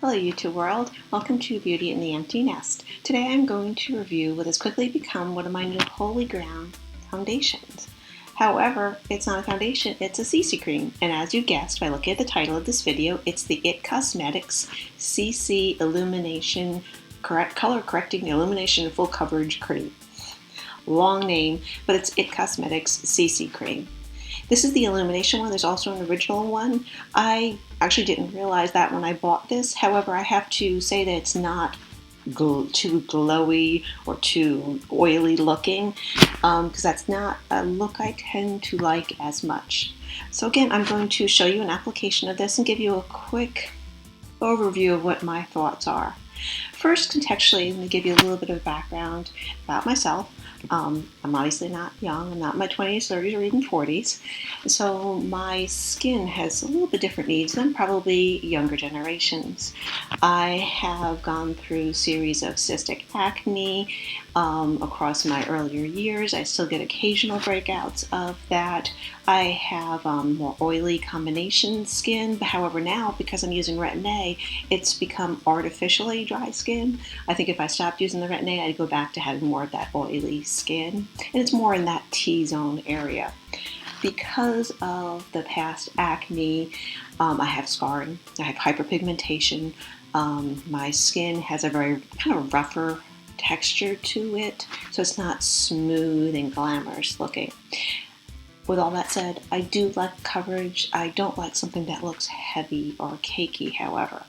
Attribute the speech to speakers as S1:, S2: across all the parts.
S1: Hello YouTube world, welcome to Beauty in the Empty Nest. Today I'm going to review what has quickly become one of my new Holy Grail foundations. However, it's not a foundation, it's a CC cream, and as you guessed by looking at the title of this video, it's the IT Cosmetics CC Illumination Color Correcting Illumination Full Coverage Cream. Long name, but it's IT Cosmetics CC cream. This is the illumination one. There's also an original one. I actually didn't realize that when I bought this. However, I have to say that it's not too glowy or too oily looking because that's not a look I tend to like as much. So again, I'm going to show you an application of this and give you a quick overview of what my thoughts are. First, contextually, let me give you a little bit of background about myself. I'm obviously not young. I'm not in my 20s, 30s, or even 40s. So my skin has a little bit different needs than probably younger generations. I have gone through a series of cystic acne across my earlier years. I still get occasional breakouts of that. I have more oily combination skin. However, now, because I'm using Retin-A, it's become artificially dry skin. I think if I stopped using the Retin-A, I'd go back to having more of that oily skin. And it's more in that T-zone area. Because of the past acne, I have scarring, I have hyperpigmentation. My skin has a very kind of rougher texture to it, so it's not smooth and glamorous looking. With all that said, I do like coverage. I don't like something that looks heavy or cakey, however.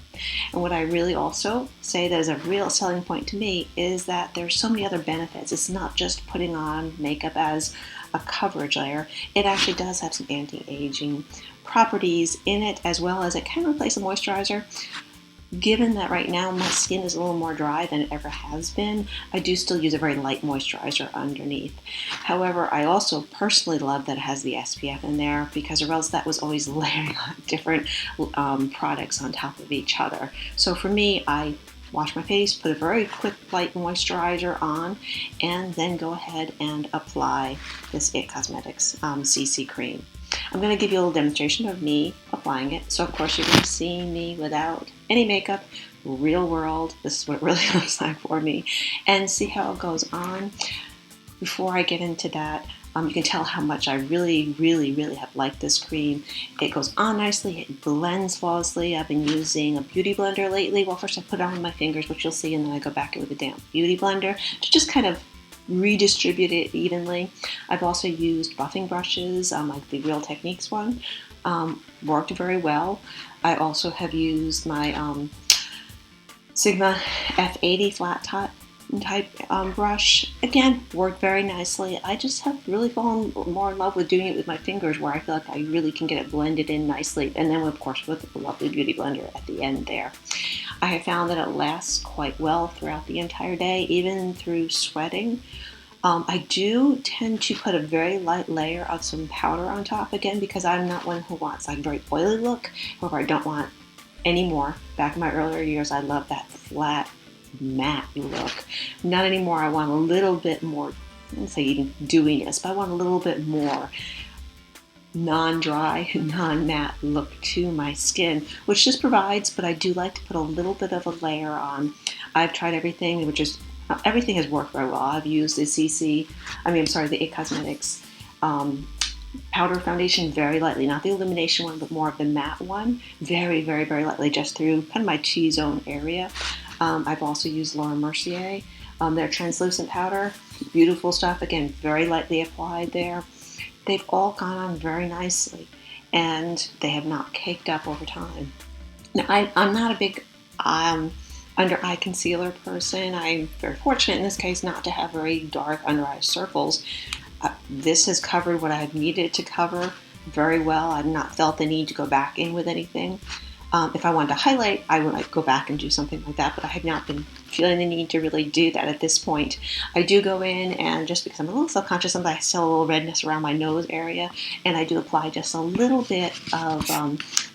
S1: And what I really also say that is a real selling point to me is that there's so many other benefits. It's not just putting on makeup as a coverage layer. It actually does have some anti-aging properties in it, as well as it can replace a moisturizer. Given that right now my skin is a little more dry than it ever has been, I do still use a very light moisturizer underneath. However, I also personally love that it has the SPF in there, because or else that was always layering on different products on top of each other. So for me, I wash my face, put a very quick light moisturizer on, and then go ahead and apply this IT Cosmetics CC cream. I'm going to give you a little demonstration of me applying it. So of course you're going to see me without any makeup, real world. This is what it really looks like for me. And see how it goes on. Before I get into that, you can tell how much I really have liked this cream. It goes on nicely, it blends flawlessly. I've been using a beauty blender lately. Well, first I put it on with my fingers, which you'll see, and then I go back in with a damp beauty blender to just kind of redistribute it evenly. I've also used buffing brushes, like the Real Techniques one. Worked very well. I also have used my Sigma F80 flat top type brush. Again, worked very nicely. I just have really fallen more in love with doing it with my fingers, where I feel like I really can get it blended in nicely, and then of course with a lovely beauty blender at the end there. I have found that it lasts quite well throughout the entire day, even through sweating. I do tend to put a very light layer of some powder on top, again, because I'm not one who wants like a very oily look. However, I don't want any more. Back in my earlier years, I loved that flat, matte look. Not anymore. I want a little bit more, I wouldn't say even dewiness, but I want a little bit more non-dry, non-matte look to my skin, which this provides, but I do like to put a little bit of a layer on. I've tried everything, everything has worked very well. I've used the the IT Cosmetics powder foundation very lightly, not the illumination one, but more of the matte one, very lightly, just through kind of my T-zone area. I've also used Laura Mercier, their translucent powder, beautiful stuff, again, very lightly applied there. They've all gone on very nicely, and they have not caked up over time. Now, I'm not a big under eye concealer person. I'm very fortunate in this case not to have very dark under eye circles. This has covered what I've needed to cover very well. I've not felt the need to go back in with anything. If I wanted to highlight, I would go back and do something like that, but I have not been feeling the need to really do that at this point. I do go in, and just because I'm a little self-conscious, I still have a little redness around my nose area, and I do apply just a little bit of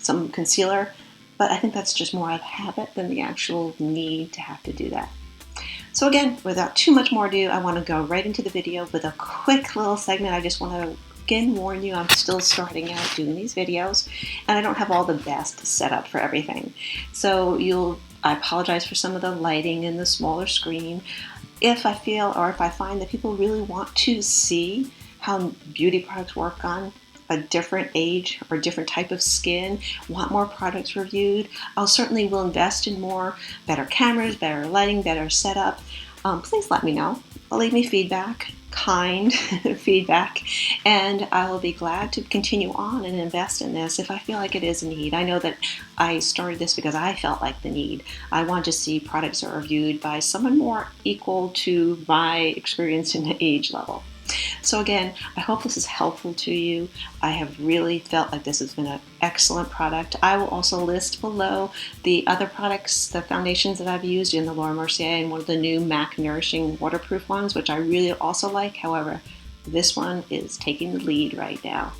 S1: some concealer, but I think that's just more of habit than the actual need to have to do that. So again, without too much more ado, I want to go right into the video with a quick little segment. I just want to again warn you, I'm still starting out doing these videos, and I don't have all the best set up for everything. So you'll I apologize for some of the lighting in the smaller screen. If I feel or if I find that people really want to see how beauty products work on a different age or different type of skin, want more products reviewed, I'll certainly will invest in more, better cameras, better lighting, better setup. Please let me know. Leave me feedback, kind feedback, and I will be glad to continue on and invest in this if I feel like it is a need. I know that I started this because I felt like the need. I want to see products that are reviewed by someone more equal to my experience and age level. So again, I hope this is helpful to you. I have really felt like this has been an excellent product. I will also list below the other products, the foundations that I've used in the Laura Mercier and one of the new MAC Nourishing Waterproof ones, which I really also like. However, this one is taking the lead right now.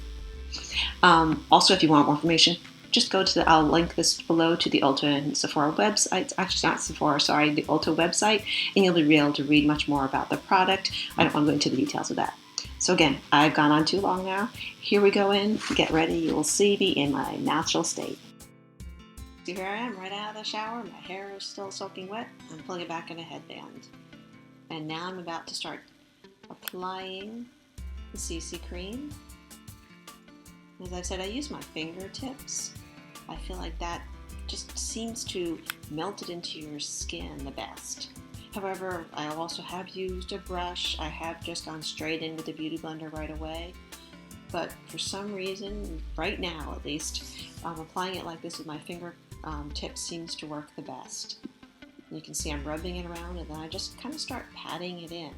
S1: Also, if you want more information, just go to I'll link this below to the Ulta and Sephora website. Actually, not Sephora, sorry, the Ulta website, and you'll be able to read much more about the product. I don't want to go into the details of that. So again, I've gone on too long now. Here we go in. Get ready. You will see me in my natural state. So here I am, right out of the shower. My hair is still soaking wet. I'm pulling it back in a headband. And now I'm about to start applying the CC cream. As I've said, I use my fingertips. I feel like that just seems to melt it into your skin the best. However, I also have used a brush. I have just gone straight in with the Beauty Blender right away. But for some reason, right now at least, applying it like this with my finger tips seems to work the best. You can see I'm rubbing it around and then I just kind of start patting it in.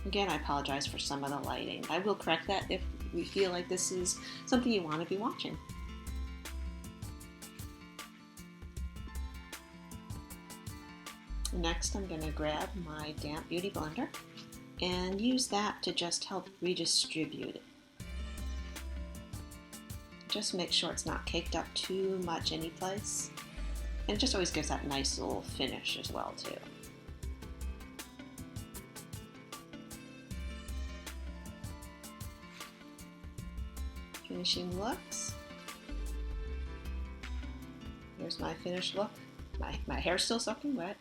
S1: Again, I apologize for some of the lighting. I will correct that if we feel like this is something you want to be watching. Next, I'm going to grab my damp Beauty Blender and use that to just help redistribute it. Just make sure it's not caked up too much any place. And it just always gives that nice little finish as well too. Finishing looks. Here's my finished look. My hair's still soaking wet,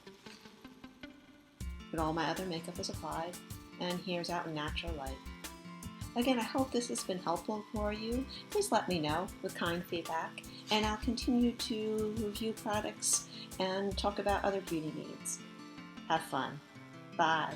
S1: but all my other makeup is applied, and here's out in natural light. Again, I hope this has been helpful for you. Please let me know with kind feedback, and I'll continue to review products and talk about other beauty needs. Have fun. Bye.